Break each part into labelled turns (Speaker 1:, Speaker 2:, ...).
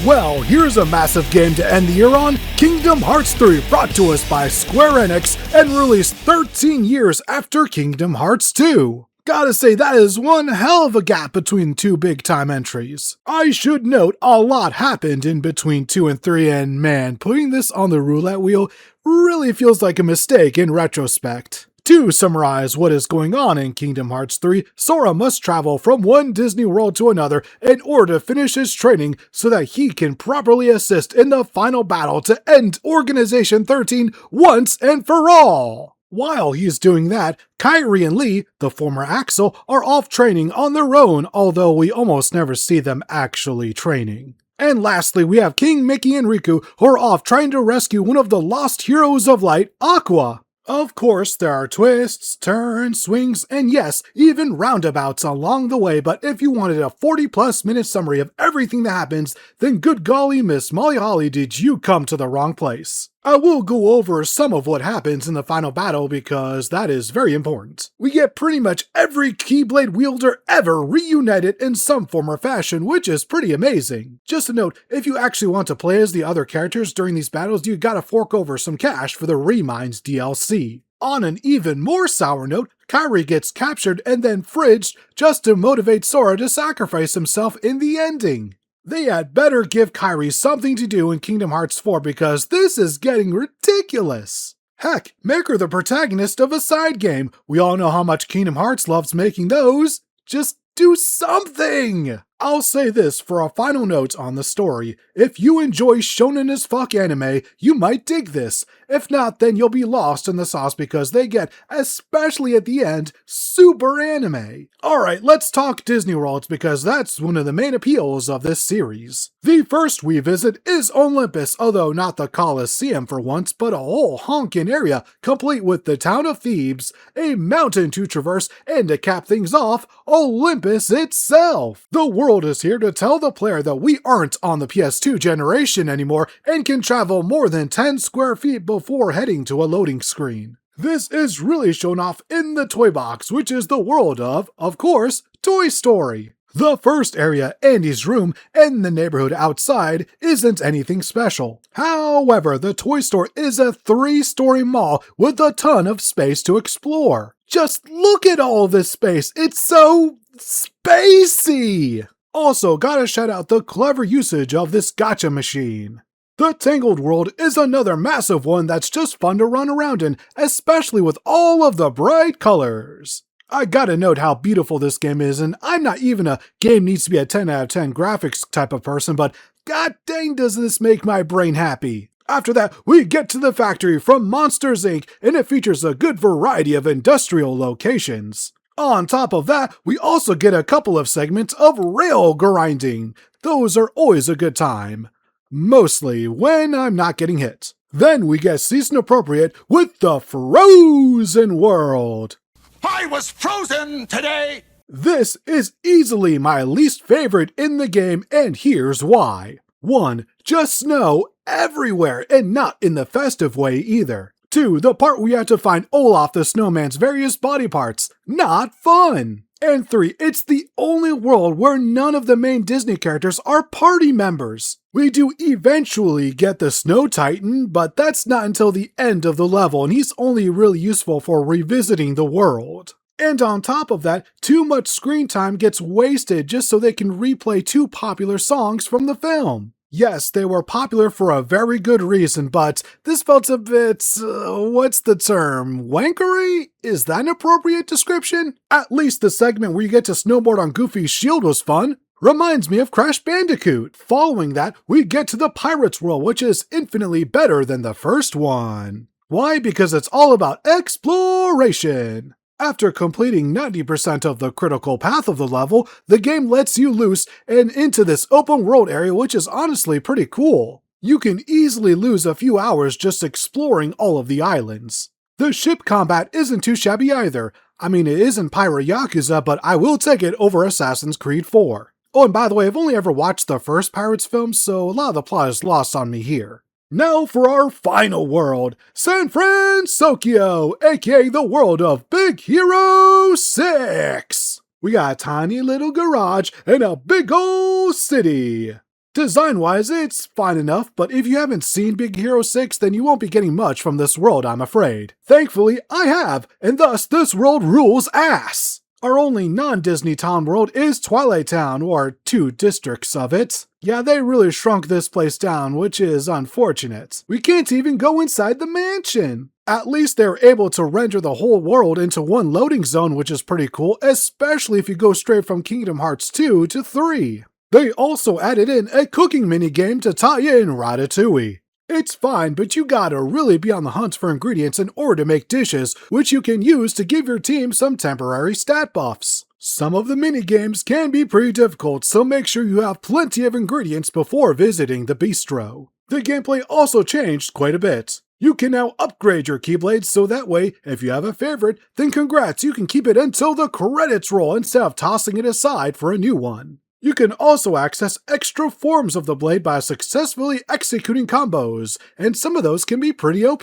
Speaker 1: Well, here's a massive game to end the year on, Kingdom Hearts 3, brought to us by Square-Enix and released 13 years after Kingdom Hearts 2. Gotta say, that is one hell of a gap between two big-time entries. I should note, a lot happened in between 2 and 3, and man, putting this on the roulette wheel really feels like a mistake in retrospect. To summarize what is going on in Kingdom Hearts 3, Sora must travel from one Disney world to another in order to finish his training so that he can properly assist in the final battle to end Organization 13 once and for all. While he's doing that, Kairi and Lee, the former Axel, are off training on their own, although we almost never see them actually training. And lastly, we have King, Mickey, and Riku who are off trying to rescue one of the lost heroes of light, Aqua. Of course, there are twists, turns, swings, and yes, even roundabouts along the way, but if you wanted a 40-plus minute summary of everything that happens, then good golly, Miss Molly Holly, did you come to the wrong place. I will go over some of what happens in the final battle because that is very important. We get pretty much every Keyblade wielder ever reunited in some form or fashion, which is pretty amazing. Just a note, if you actually want to play as the other characters during these battles, you gotta fork over some cash for the Reminds DLC. On an even more sour note, Kairi gets captured and then fridged just to motivate Sora to sacrifice himself in the ending. They had better give Kairi something to do in Kingdom Hearts 4 because this is getting ridiculous. Heck, make her the protagonist of a side game. We all know how much Kingdom Hearts loves making those. Just do something! I'll say this for a final note on the story. If you enjoy shonen as fuck anime, you might dig this. If not, then you'll be lost in the sauce because they get, especially at the end, super anime. Alright, let's talk Disney Worlds because that's one of the main appeals of this series. The first we visit is Olympus, although not the Colosseum for once, but a whole honkin' area, complete with the town of Thebes, a mountain to traverse, and to cap things off, Olympus itself. The world is here to tell the player that we aren't on the PS2 generation anymore and can travel more than 10 square feet before heading to a loading screen. This is really shown off in the toy box, which is the world of course, Toy Story. The first area, Andy's room, and the neighborhood outside isn't anything special. However, the toy store is a 3-story mall with a ton of space to explore. Just look at all this space, it's so spacey! Also, gotta shout out the clever usage of this gacha machine. The Tangled world is another massive one that's just fun to run around in, especially with all of the bright colors. I gotta note how beautiful this game is, and I'm not even a game needs to be a 10 out of 10 graphics type of person, but god dang does this make my brain happy. After that, we get to the factory from Monsters Inc., and it features a good variety of industrial locations. On top of that, we also get a couple of segments of rail grinding. Those are always a good time. Mostly when I'm not getting hit. Then we get season appropriate with the Frozen World.
Speaker 2: I was frozen today!
Speaker 1: This is easily my least favorite in the game, and here's why. 1. Just snow everywhere, and not in the festive way either. 2. The part where you have to find Olaf the Snowman's various body parts. Not fun! And 3. It's the only world where none of the main Disney characters are party members. We do eventually get the Snow Titan, but that's not until the end of the level, and he's only really useful for revisiting the world. And on top of that, too much screen time gets wasted just so they can replay 2 popular songs from the film. Yes, they were popular for a very good reason, but this felt a bit, what's the term, wankery? Is that an appropriate description? At least the segment where you get to snowboard on Goofy's shield was fun. Reminds me of Crash Bandicoot. Following that, we get to the Pirates World, which is infinitely better than the first one. Why? Because it's all about exploration. After completing 90% of the critical path of the level, the game lets you loose and into this open world area, which is honestly pretty cool. You can easily lose a few hours just exploring all of the islands. The ship combat isn't too shabby either. I mean, it isn't Pyro Yakuza, but I will take it over Assassin's Creed 4. Oh, and by the way, I've only ever watched the first Pirates film, so a lot of the plot is lost on me here. Now for our final world, San Francisco, aka the world of Big Hero 6. We got a tiny little garage and a big old city. Design-wise, it's fine enough, but if you haven't seen Big Hero 6, then you won't be getting much from this world, I'm afraid. Thankfully, I have, and thus this world rules ass! Our only non-Disney town world is Twilight Town, or 2 districts of it. Yeah, they really shrunk this place down, which is unfortunate. We can't even go inside the mansion! At least they're able to render the whole world into one loading zone, which is pretty cool, especially if you go straight from Kingdom Hearts 2 to 3. They also added in a cooking minigame to tie in Ratatouille. It's fine, but you gotta really be on the hunt for ingredients in order to make dishes, which you can use to give your team some temporary stat buffs. Some of the minigames can be pretty difficult, so make sure you have plenty of ingredients before visiting the bistro. The gameplay also changed quite a bit. You can now upgrade your Keyblades so that way, if you have a favorite, then congrats, you can keep it until the credits roll instead of tossing it aside for a new one. You can also access extra forms of the blade by successfully executing combos, and some of those can be pretty OP.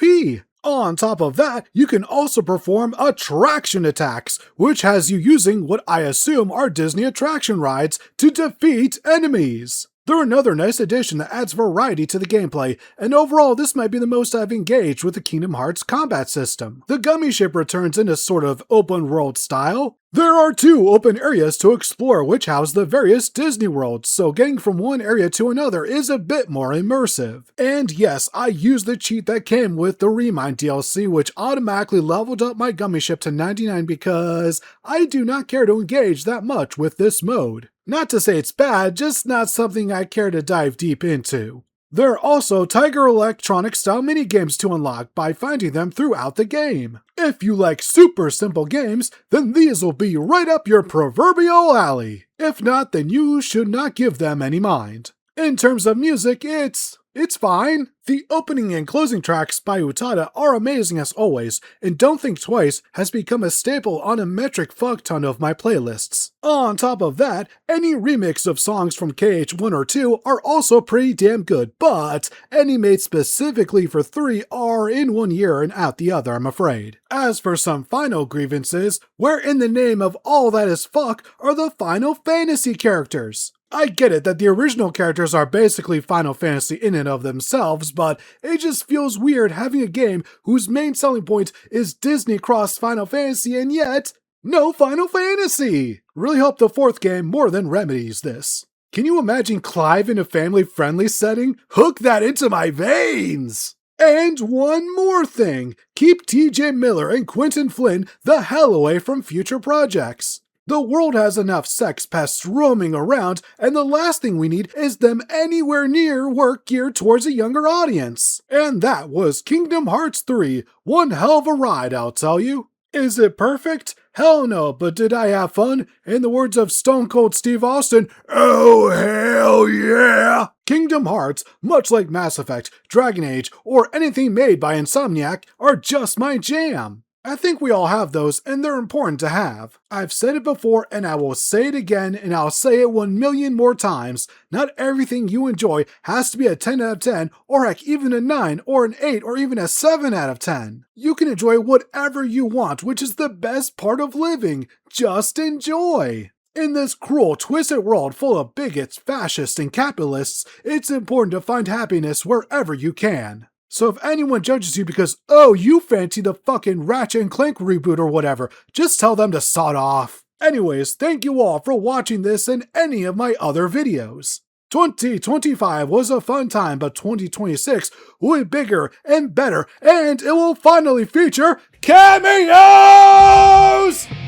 Speaker 1: On top of that, you can also perform attraction attacks, which has you using what I assume are Disney attraction rides to defeat enemies. They're another nice addition that adds variety to the gameplay, and overall this might be the most I've engaged with the Kingdom Hearts combat system. The gummy ship returns in a sort of open world style. There are 2 open areas to explore which house the various Disney worlds, so getting from one area to another is a bit more immersive. And yes, I used the cheat that came with the Remind DLC, which automatically leveled up my gummy ship to 99 because I do not care to engage that much with this mode. Not to say it's bad, just not something I care to dive deep into. There are also Tiger Electronic style minigames to unlock by finding them throughout the game. If you like super simple games, then these will be right up your proverbial alley. If not, then you should not give them any mind. In terms of music, it's fine. The opening and closing tracks by Utada are amazing as always, and Don't Think Twice has become a staple on a metric fuckton of my playlists. On top of that, any remix of songs from KH1 or 2 are also pretty damn good, but any made specifically for 3 are in one year and out the other, I'm afraid. As for some final grievances, where in the name of all that is fuck are the Final Fantasy characters? I get it that the original characters are basically Final Fantasy in and of themselves, but it just feels weird having a game whose main selling point is Disney cross Final Fantasy and yet, no Final Fantasy! Really hope the 4th game more than remedies this. Can you imagine Clive in a family-friendly setting? Hook that into my veins! And one more thing, keep TJ Miller and Quentin Flynn the hell away from future projects. The world has enough sex pests roaming around, and the last thing we need is them anywhere near work geared towards a younger audience. And that was Kingdom Hearts 3, one hell of a ride, I'll tell you. Is it perfect? Hell no, but did I have fun? In the words of Stone Cold Steve Austin, oh hell yeah! Kingdom Hearts, much like Mass Effect, Dragon Age, or anything made by Insomniac, are just my jam. I think we all have those, and they're important to have. I've said it before, and I will say it again, and I'll say it 1 million more times. Not everything you enjoy has to be a 10 out of 10, or heck, even a 9, or an 8, or even a 7 out of 10. You can enjoy whatever you want, which is the best part of living. Just enjoy. In this cruel, twisted world full of bigots, fascists, and capitalists, it's important to find happiness wherever you can. So if anyone judges you because, oh, you fancy the fucking Ratchet & Clank reboot or whatever, just tell them to sod off. Anyways, thank you all for watching this and any of my other videos. 2025 was a fun time, but 2026 will be bigger and better, and it will finally feature cameos!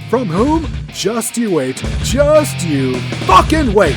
Speaker 1: From whom? Just you wait. Just you fucking wait!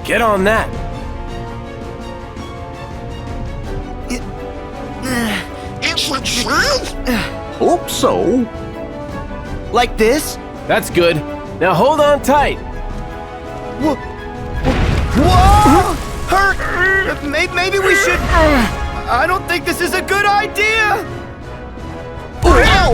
Speaker 3: Get on that.
Speaker 4: Hope so.
Speaker 5: Like this?
Speaker 3: That's good. Now hold on tight.
Speaker 5: Whoa! Hurt! Maybe we should... I don't think this is a good idea! Oh!